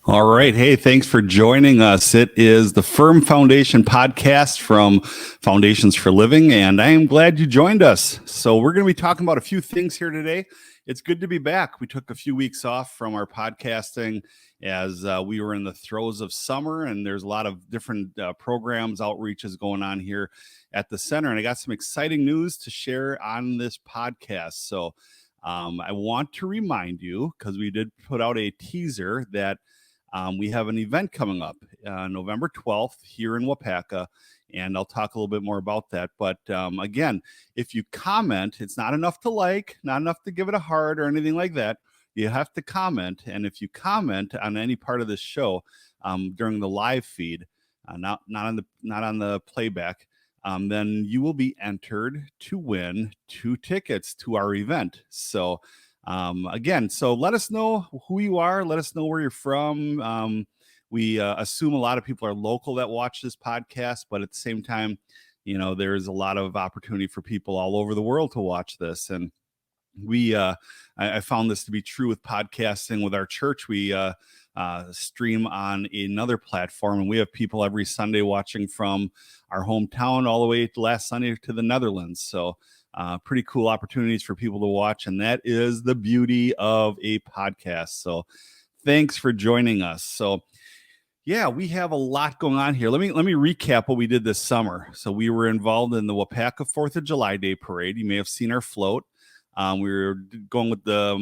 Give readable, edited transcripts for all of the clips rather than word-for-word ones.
All right. Hey, thanks for joining us. It is the Firm Foundation podcast from Foundations for Living, and I am glad you joined us. So, we're going to be talking about a few things here today. It's good to be back. We took a few weeks off from our podcasting as we were in the throes of summer, and there's a lot of different programs, outreaches going on here at the center. And I got some exciting news to share on this podcast. So, I want to remind you, because we did put out a teaser, that we have an event coming up November 12th here in Wapaka, and I'll talk a little bit more about that. But again, if you comment, it's not enough to like, not enough to give it a heart or anything like that. You have to comment, and if you comment on any part of this show during the live feed, not on the playback, then you will be entered to win 2 tickets to our event. So again, so let us know who you are. Let us know where you're from. We assume a lot of people are local that watch this podcast, but at the same time, there's a lot of opportunity for people all over the world to watch this. And I found this to be true with podcasting with our church. We stream on another platform, and we have people every Sunday watching from our hometown all the way to last Sunday to the Netherlands. So pretty cool opportunities for people to watch, and that is the beauty of a podcast. So thanks for joining us. So yeah, we have a lot going on here. Let me recap what we did this summer. So we were involved in the Wapaka 4th of July Day Parade. You may have seen our float. We were going with the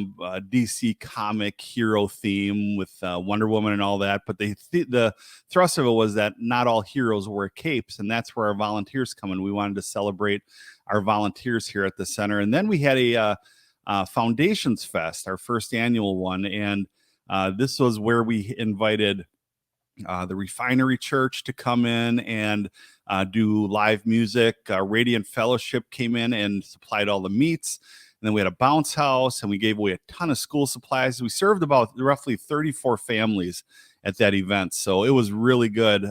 DC comic hero theme with Wonder Woman and all that. But the thrust of it was that not all heroes wear capes, and that's where our volunteers come in. We wanted to celebrate our volunteers here at the center. And then we had a Foundations Fest, our first annual one. And this was where we invited the Refinery Church to come in and do live music. Radiant Fellowship came in and supplied all the meats. And then we had a bounce house, and we gave away a ton of school supplies. We served about roughly 34 families at that event. So it was really good.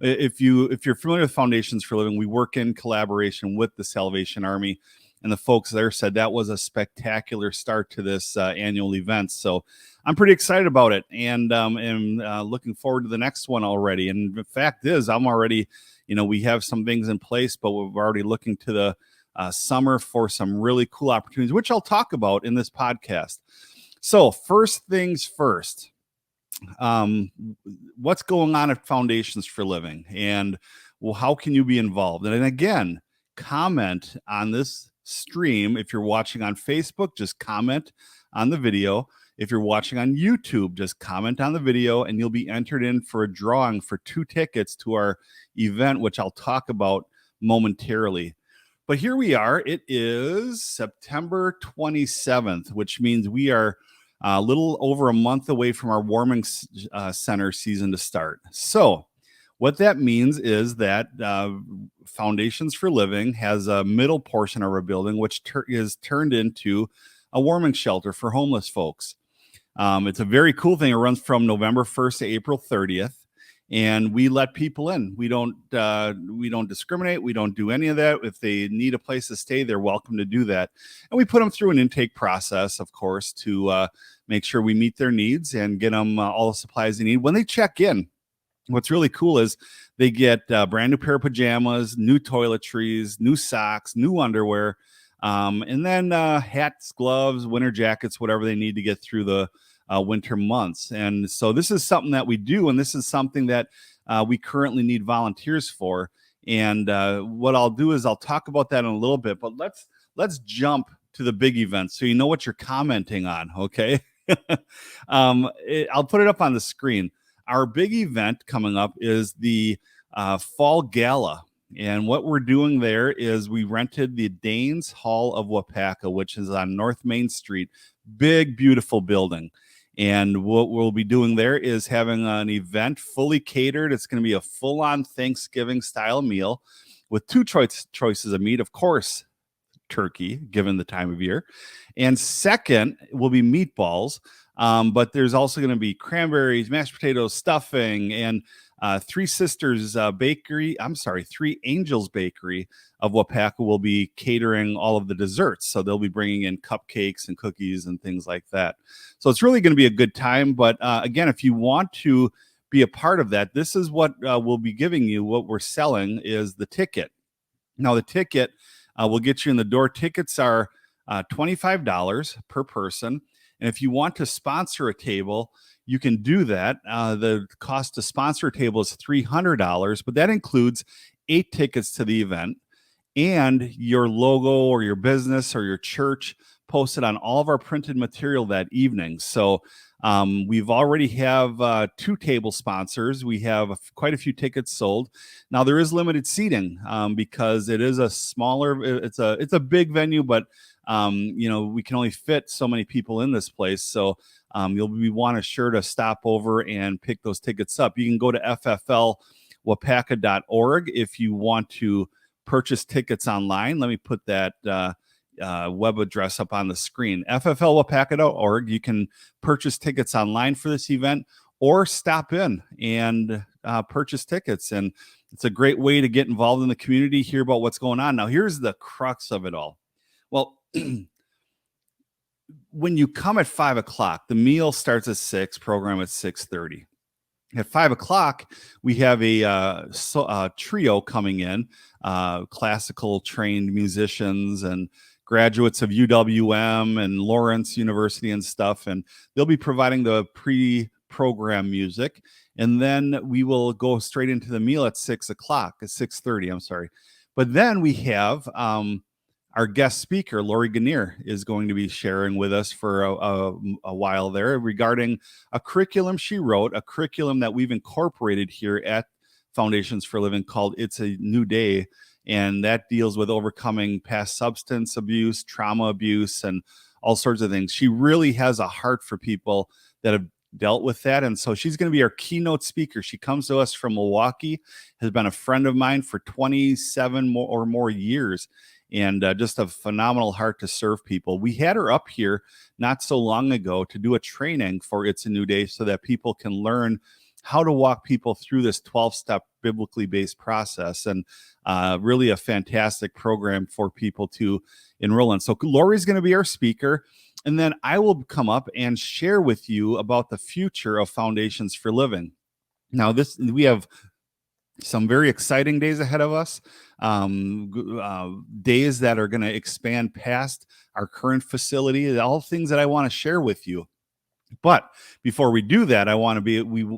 If you're familiar with Foundations for Living, we work in collaboration with the Salvation Army, and the folks there said that was a spectacular start to this annual event. So I'm pretty excited about it, and am looking forward to the next one already. And the fact is, I'm already, we have some things in place, but we're already looking to the summer for some really cool opportunities, which I'll talk about in this podcast. So first things first, what's going on at Foundations for Living, and how can you be involved? And again, comment on this stream. If you're watching on Facebook, just comment on the video. If you're watching on YouTube, just comment on the video, and you'll be entered in for a drawing for 2 tickets to our event, which I'll talk about momentarily. But here we are. It is September 27th, which means we are a little over a month away from our warming center season to start. So what that means is that Foundations for Living has a middle portion of our building, which is turned into a warming shelter for homeless folks. It's a very cool thing. It runs from November 1st to April 30th. And we let people in. We don't discriminate. We don't do any of that. If they need a place to stay, they're welcome to do that. And we put them through an intake process, of course, to make sure we meet their needs and get them all the supplies they need. When they check in, what's really cool is they get a brand new pair of pajamas, new toiletries, new socks, new underwear, and then hats, gloves, winter jackets, whatever they need to get through the winter months. And so this is something that we do, and this is something that we currently need volunteers for. And what I'll do is I'll talk about that in a little bit, but let's jump to the big event so you know what you're commenting on, okay? I'll put it up on the screen. Our big event coming up is the Fall Gala. And what we're doing there is we rented the Danes Hall of Wapaka, which is on North Main Street. Big, beautiful building. And what we'll be doing there is having an event fully catered. It's going to be a full-on Thanksgiving style meal with 2 choices of meat, of course, turkey, given the time of year. And second will be meatballs. But there's also going to be cranberries, mashed potatoes, stuffing, and Three Angels Bakery of Wapaka will be catering all of the desserts. So they'll be bringing in cupcakes and cookies and things like that. So it's really going to be a good time. But again, if you want to be a part of that, this is what we'll be giving you. What we're selling is the ticket. Now, the ticket will get you in the door. Tickets are $25 per person. And if you want to sponsor a table, you can do that. The cost to sponsor a table is $300, but that includes 8 tickets to the event and your logo or your business or your church posted on all of our printed material that evening. So we've already have 2 table sponsors. We have quite a few tickets sold. Now there is limited seating because it is a smaller. It's a big venue, but we can only fit so many people in this place. So you'll want to stop over and pick those tickets up. You can go to fflwapaka.org if you want to purchase tickets online. Let me put that web address up on the screen. fflwapaka.org. You can purchase tickets online for this event or stop in and purchase tickets. And it's a great way to get involved in the community, hear about what's going on. Now, here's the crux of it all. Well, when you come at 5 o'clock, the meal starts at 6, program at 6:30. At 5 o'clock, we have a trio coming in, classical trained musicians and graduates of UWM and Lawrence University and stuff. And they'll be providing the pre-program music. And then we will go straight into the meal at 6:30, I'm sorry. But then we have our guest speaker, Lori Ganir, is going to be sharing with us for a while there regarding a curriculum she wrote, a curriculum that we've incorporated here at Foundations for Living called It's a New Day. And that deals with overcoming past substance abuse, trauma abuse, and all sorts of things. She really has a heart for people that have dealt with that. And so she's going to be our keynote speaker. She comes to us from Milwaukee, has been a friend of mine for 27 or more years. And just a phenomenal heart to serve people. We had her up here not so long ago to do a training for It's a New Day so that people can learn how to walk people through this 12-step biblically based process, and really a fantastic program for people to enroll in. So Lori's going to be our speaker, and then I will come up and share with you about the future of Foundations for Living. Now, we have some very exciting days ahead of us, days that are going to expand past our current facility, all things that I want to share with you. But before we do that,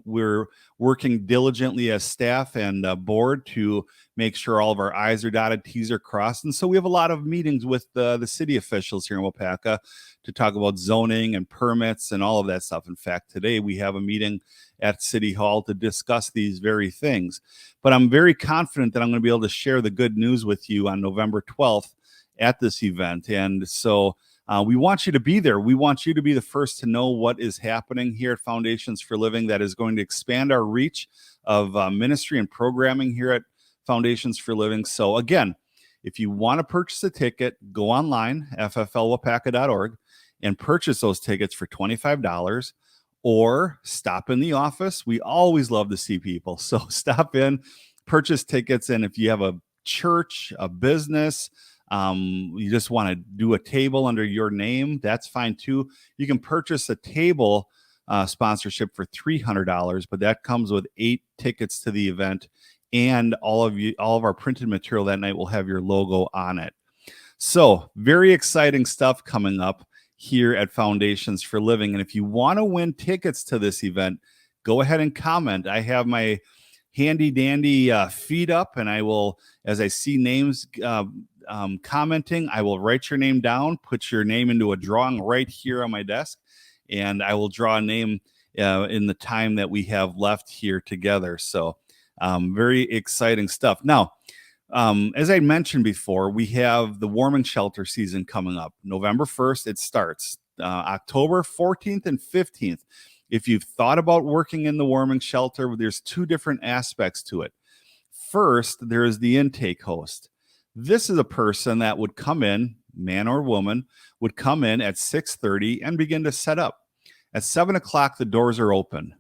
we're working diligently as staff and board to make sure all of our I's are dotted, T's are crossed. And so we have a lot of meetings with the city officials here in Wapaka to talk about zoning and permits and all of that stuff. In fact, today we have a meeting at City Hall to discuss these very things. But I'm very confident that I'm going to be able to share the good news with you on November 12th at this event. And so we want you to be there. We want you to be the first to know what is happening here at Foundations for Living that is going to expand our reach of ministry and programming here at Foundations for Living. So again, if you want to purchase a ticket, go online, fflwapaka.org, and purchase those tickets for $25, or stop in the office. We always love to see people. So stop in, purchase tickets, and if you have a church, a business, you just want to do a table under your name, that's fine too. You can purchase a table sponsorship for $300, but that comes with 8 tickets to the event, and all of our printed material that night will have your logo on it. So very exciting stuff coming up here at Foundations for Living. And if you want to win tickets to this event, go ahead and comment. I have my handy dandy feed up, and I will, as I see names commenting, I will write your name down, put your name into a drawing right here on my desk, and I will draw a name in the time that we have left here together. So very exciting stuff. Now, as I mentioned before, we have the warming shelter season coming up. November 1st, it starts. October 14th and 15th. If you've thought about working in the warming shelter, there's 2 different aspects to it. First, there is the intake host. This is a person that would come in, man or woman, would come in at 6:30 and begin to set up. At 7 o'clock, the doors are open.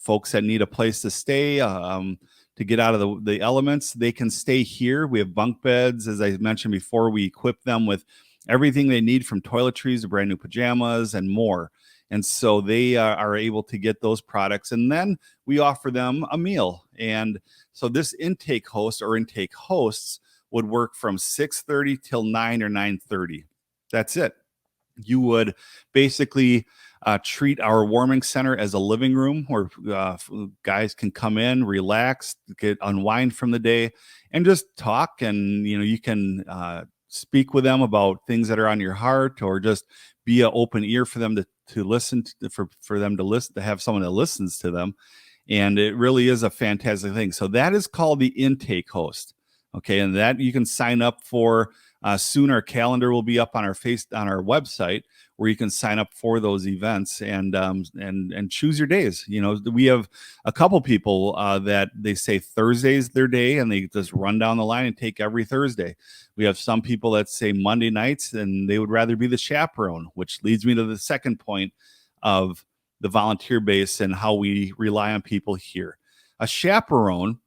folks that need a place to stay, to get out of the elements, they can stay here. We have bunk beds. As I mentioned before, we equip them with everything they need, from toiletries to brand new pajamas and more. And so they are able to get those products. And then we offer them a meal. And so this intake host or intake hosts would work from 6:30 till 9 or 9:30. That's it. You would basically treat our warming center as a living room where guys can come in, relax, get unwind from the day, and just talk. And you can speak with them about things that are on your heart, or just be an open ear for them to listen to, for them to listen, to have someone that listens to them. And it really is a fantastic thing. So that is called the intake host. Okay, and that you can sign up for. Soon our calendar will be up on our website, where you can sign up for those events and choose your days. We have a couple people that they say Thursday's their day, and they just run down the line and take every Thursday. We have some people that say Monday nights, and they would rather be the chaperone, which leads me to the second point of the volunteer base and how we rely on people here. A chaperone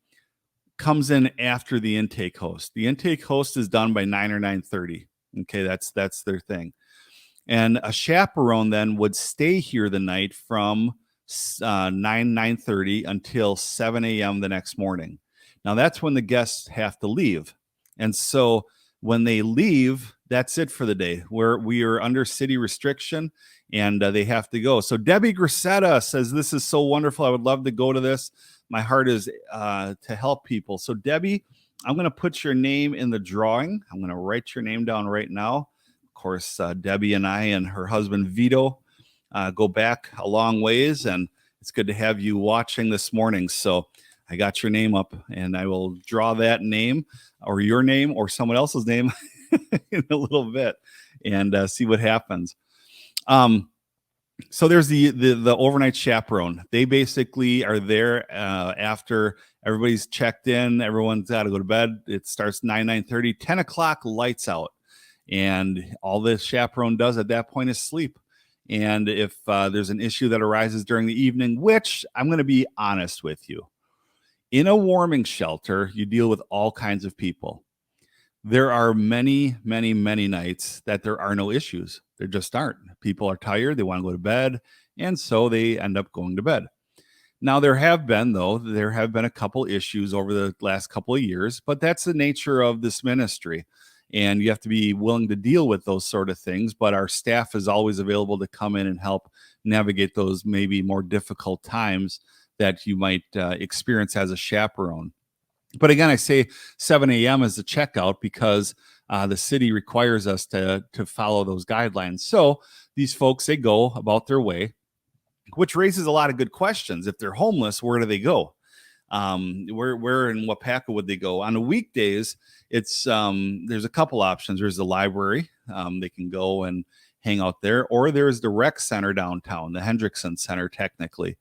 comes in after the intake host. The intake host is done by 9 or 9:30. Okay, that's their thing. And a chaperone then would stay here the night from 9:30 until 7 a.m. the next morning. Now that's when the guests have to leave. And so when they leave, that's it for the day. We are under city restriction, and they have to go. So Debbie Grissetta says, "This is so wonderful. I would love to go to this. My heart is to help people." So Debbie, I'm going to put your name in the drawing. I'm going to write your name down right now. Of course, Debbie and I and her husband Vito go back a long ways, and it's good to have you watching this morning. So I got your name up, and I will draw that name, or your name, or someone else's name in a little bit, and see what happens. So there's the overnight chaperone. They basically are there after everybody's checked in, everyone's got to go to bed. It starts 9:30, 10 o'clock, lights out. And all the chaperone does at that point is sleep. And if there's an issue that arises during the evening, which I'm going to be honest with you, in a warming shelter, you deal with all kinds of people. There are many, many, many nights that there are no issues. There just aren't. People are tired. They want to go to bed. And so they end up going to bed. Now, there have been a couple issues over the last couple of years, but that's the nature of this ministry. And you have to be willing to deal with those sort of things. But our staff is always available to come in and help navigate those maybe more difficult times that you might experience as a chaperone. But again, I say 7 a.m. is the checkout because the city requires us to follow those guidelines. So these folks, they go about their way, which raises a lot of good questions. If they're homeless, where do they go? Where in Wapaka would they go? On the weekdays, it's there's a couple options. There's the library. They can go and hang out there, or there's the rec center downtown, the Hendrickson Center, technically.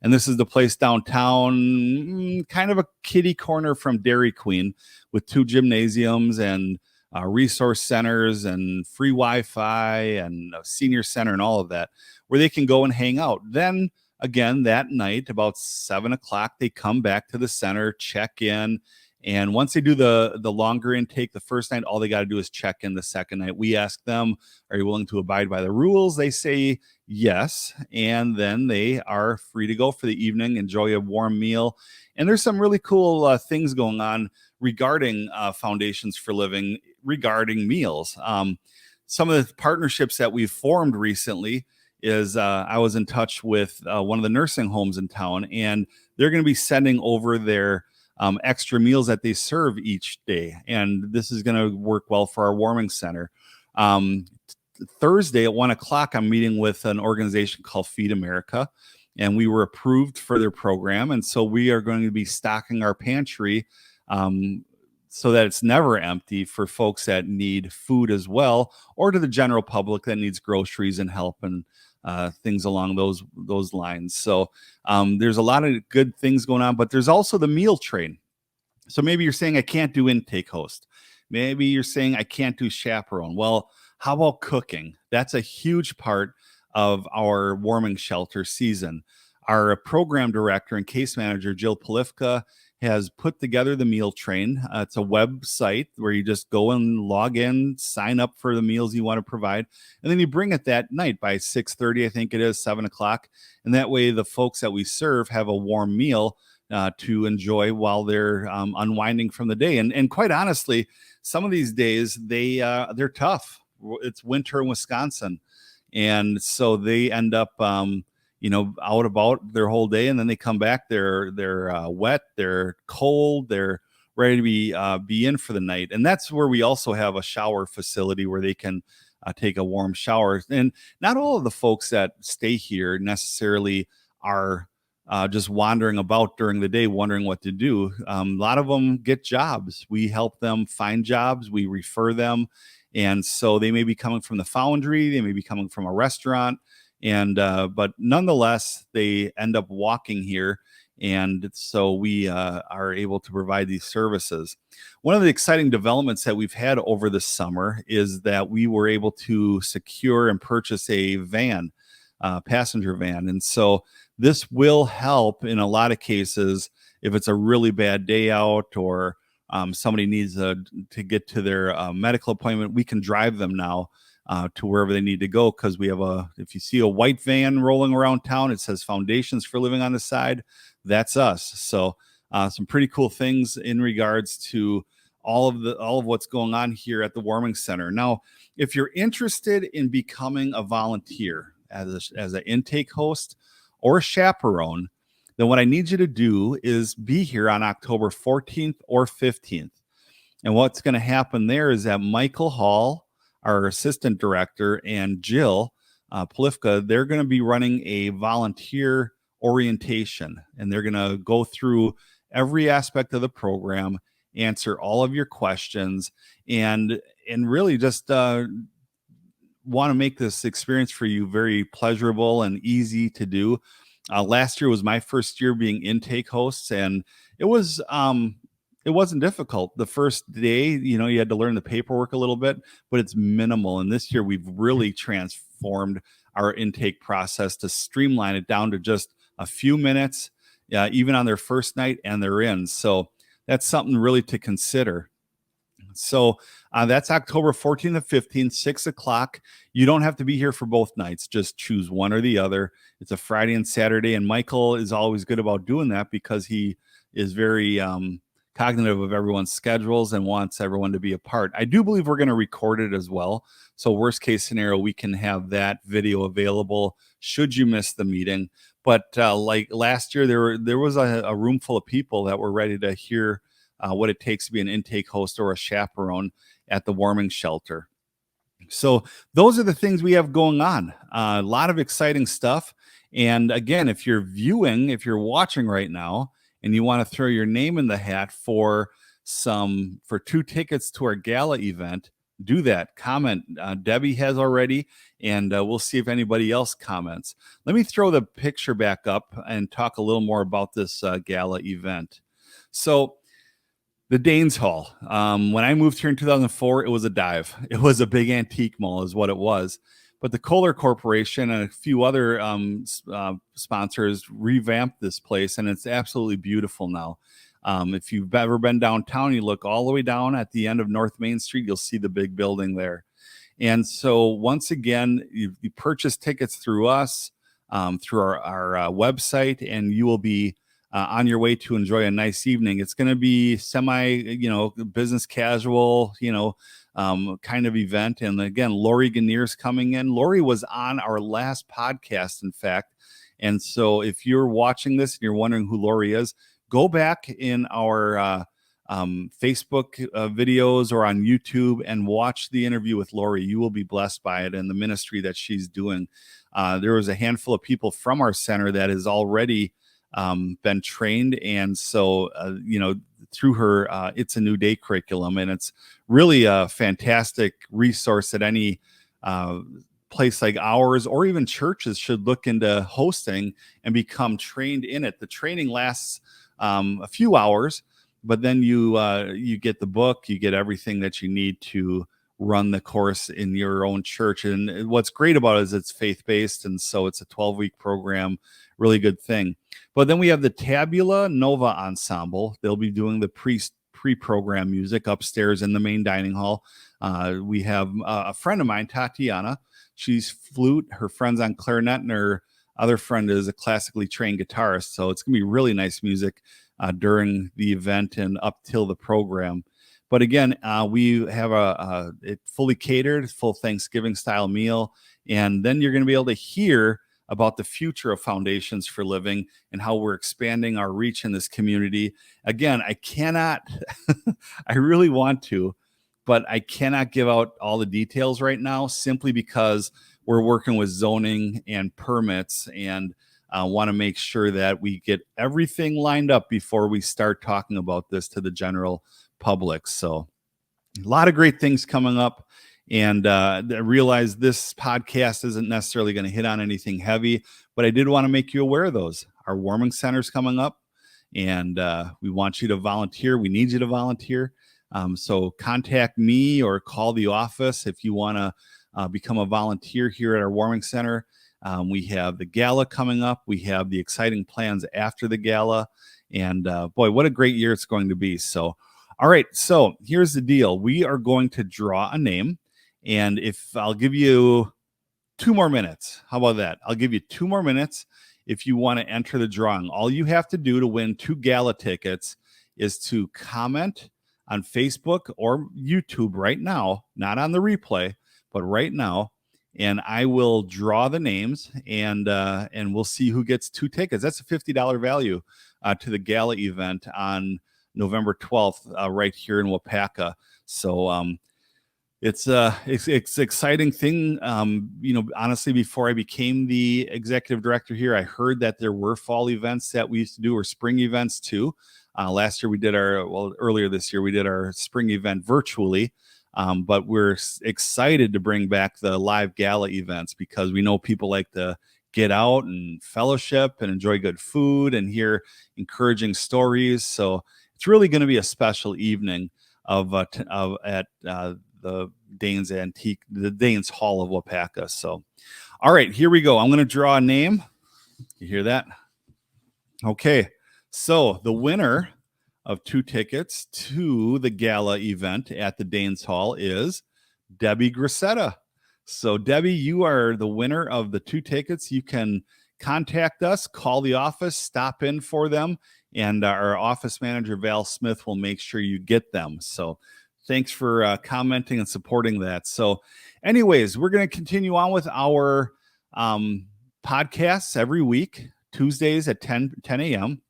And this is the place downtown, kind of a kiddie corner from Dairy Queen, with 2 gymnasiums and resource centers and free Wi-Fi and a senior center and all of that, where they can go and hang out. Then again, that night, about 7 o'clock, they come back to the center, check in. And once they do the longer intake the first night, all they got to do is check in the second night. We ask them, are you willing to abide by the rules? They say yes. And then they are free to go for the evening, enjoy a warm meal. And there's some really cool things going on regarding Foundations for Living, regarding meals. Some of the partnerships that we've formed recently is I was in touch with one of the nursing homes in town, and they're going to be sending over their extra meals that they serve each day. And this is going to work well for our warming center. Thursday at 1 o'clock, I'm meeting with an organization called Feed America, and we were approved for their program. And so we are going to be stocking our pantry so that it's never empty for folks that need food as well, or to the general public that needs groceries and help and things along those lines. So there's a lot of good things going on, but there's also the meal train. So maybe you're saying I can't do intake host. Maybe you're saying I can't do chaperone. Well, how about cooking? That's a huge part of our warming shelter season. our program director and case manager, Jill Polifka, has put together the meal train. It's a website where you just go and log in, sign up for the meals you want to provide, and then you bring it that night by 6:30, I think it is, 7 o'clock. And that way the folks that we serve have a warm meal to enjoy while they're unwinding from the day. And quite honestly, some of these days, they're tough. It's winter in Wisconsin. And so they end up out about their whole day, and then they come back. They're wet, they're cold, they're ready to be in for the night. And that's where we also have a shower facility where they can take a warm shower. And not all of the folks that stay here necessarily are just wandering about during the day, wondering what to do. A lot of them get jobs. We help them find jobs. We refer them. And so they may be coming from the foundry, they may be coming from a restaurant, but nonetheless, they end up walking here. And so we are able to provide these services. One of the exciting developments that we've had over the summer is that we were able to secure and purchase a van, passenger van. And so this will help in a lot of cases if it's a really bad day out, or somebody needs to get to their medical appointment. We can drive them now to wherever they need to go, because we have if you see a white van rolling around town, it says Foundations for Living on the side. That's us. So some pretty cool things in regards to all of what's going on here at the Warming Center. Now, if you're interested in becoming a volunteer as an intake host or a chaperone, then what I need you to do is be here on October 14th or 15th. And what's going to happen there is that Michael Hall, our assistant director, and Jill Polifka, they're going to be running a volunteer orientation, and they're going to go through every aspect of the program, answer all of your questions, and really just want to make this experience for you very pleasurable and easy to do. Last year was my first year being intake hosts, and it wasn't difficult. The first day, you had to learn the paperwork a little bit, but it's minimal. And this year we've really transformed our intake process to streamline it down to just a few minutes, even on their first night, and they're in. So that's something really to consider. So that's October 14th and 15th, 6 o'clock. You don't have to be here for both nights. Just choose one or the other. It's a Friday and Saturday, and Michael is always good about doing that because he is very cognitive of everyone's schedules and wants everyone to be a part. I do believe we're going to record it as well. So worst case scenario, we can have that video available should you miss the meeting. But like last year, there was a room full of people that were ready to hear what it takes to be an intake host or a chaperone at the warming shelter. So those are the things we have going on. A lot of exciting stuff. And again, if you're watching right now and you want to throw your name in the hat for 2 tickets to our gala event, do that. Comment. Debbie has already, and we'll see if anybody else comments. Let me throw the picture back up and talk a little more about this gala event. So the Danes Hall. When I moved here in 2004, it was a dive. It was a big antique mall is what it was. But the Kohler Corporation and a few other sponsors revamped this place, and it's absolutely beautiful now. If you've ever been downtown, you look all the way down at the end of North Main Street, you'll see the big building there. And so once again, you purchase tickets through us, through our website, and you will be on your way to enjoy a nice evening. It's going to be business casual, kind of event. And again, Lori Ganier's coming in. Lori was on our last podcast, in fact. And so if you're watching this and you're wondering who Lori is, go back in our Facebook videos or on YouTube and watch the interview with Lori. You will be blessed by it and the ministry that she's doing. There was a handful of people from our center that has already been trained, and so through her It's a New Day curriculum, and it's really a fantastic resource that any place like ours or even churches should look into hosting and become trained in it. The training lasts a few hours, but then you get the book, you get everything that you need to run the course in your own church. And what's great about it is it's faith-based, and so it's a 12-week program, really good thing. But then we have the Tabula Nova Ensemble. They'll be doing the pre-program music upstairs in the main dining hall. We have a friend of mine, Tatiana. She's flute. Her friend's on clarinet, and her other friend is a classically trained guitarist. So it's going to be really nice music during the event and up till the program. But again, we have it fully catered, full Thanksgiving style meal. And then you're going to be able to hear about the future of Foundations for Living and how we're expanding our reach in this community. Again, I cannot, I really want to, but I cannot give out all the details right now simply because we're working with zoning and permits and want to make sure that we get everything lined up before we start talking about this to the general public. So a lot of great things coming up. And I realize this podcast isn't necessarily going to hit on anything heavy, but I did want to make you aware of those. Our warming center's coming up, and we want you to volunteer. We need you to volunteer. So contact me or call the office if you want to become a volunteer here at our warming center. We have the gala coming up. We have the exciting plans after the gala. And boy, what a great year it's going to be. So, all right. So here's the deal. We are going to draw a name. And if I'll give you 2 more minutes, how about that? I'll give you 2 more minutes if you want to enter the drawing. All you have to do to win 2 gala tickets is to comment on Facebook or YouTube right now, not on the replay, but right now, and I will draw the names, and we'll see who gets 2 tickets. That's a $50 value to the gala event on November 12th, right here in Waupaca. So it's an exciting thing. Honestly, before I became the executive director here, I heard that there were fall events that we used to do, or spring events too. Last year we did earlier this year we did our spring event virtually. But we're excited to bring back the live gala events because we know people like to get out and fellowship and enjoy good food and hear encouraging stories. So it's really going to be a special evening at the Danes Hall of Waupaca. So, all right, here we go. I'm going to draw a name. You hear that? Okay. So the winner of 2 tickets to the gala event at the Danes Hall is Debbie Grissetta. So Debbie, you are the winner of the 2 tickets. You can contact us, call the office, stop in for them, and our office manager, Val Smith, will make sure you get them. So thanks for commenting and supporting that. So anyways, we're going to continue on with our podcasts every week, Tuesdays at 10 a.m.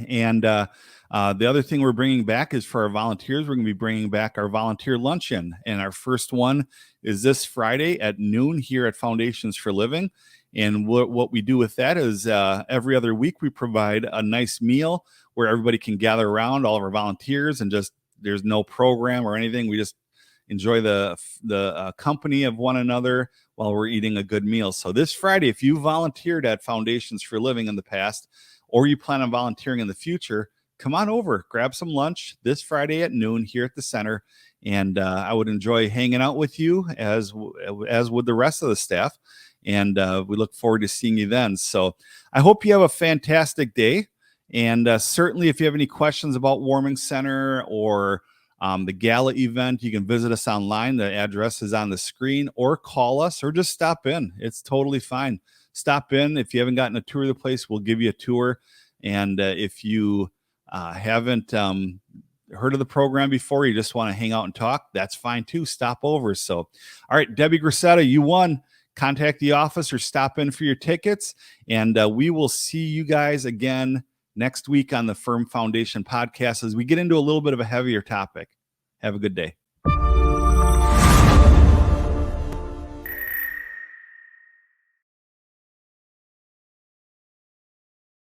And the other thing we're bringing back is for our volunteers. We're going to be bringing back our volunteer luncheon. And our first one is this Friday at noon here at Foundations for Living. And what we do with that is every other week we provide a nice meal where everybody can gather around, all of our volunteers, and just there's no program or anything. We just enjoy the company of one another while we're eating a good meal. So this Friday, if you volunteered at Foundations for Living in the past, or you plan on volunteering in the future, come on over, grab some lunch this Friday at noon here at the center. And I would enjoy hanging out with you as would the rest of the staff. And we look forward to seeing you then. So I hope you have a fantastic day. And certainly if you have any questions about Warming Center or the gala event, you can visit us online. The address is on the screen, or call us, or just stop in. It's totally fine. Stop in. If you haven't gotten a tour of the place, we'll give you a tour. And if you haven't heard of the program before, you just want to hang out and talk, that's fine too. Stop over. So, all right, Debbie Grissetta, you won. Contact the office or stop in for your tickets. And we will see you guys again next week on the Firm Foundation podcast as we get into a little bit of a heavier topic. Have a good day.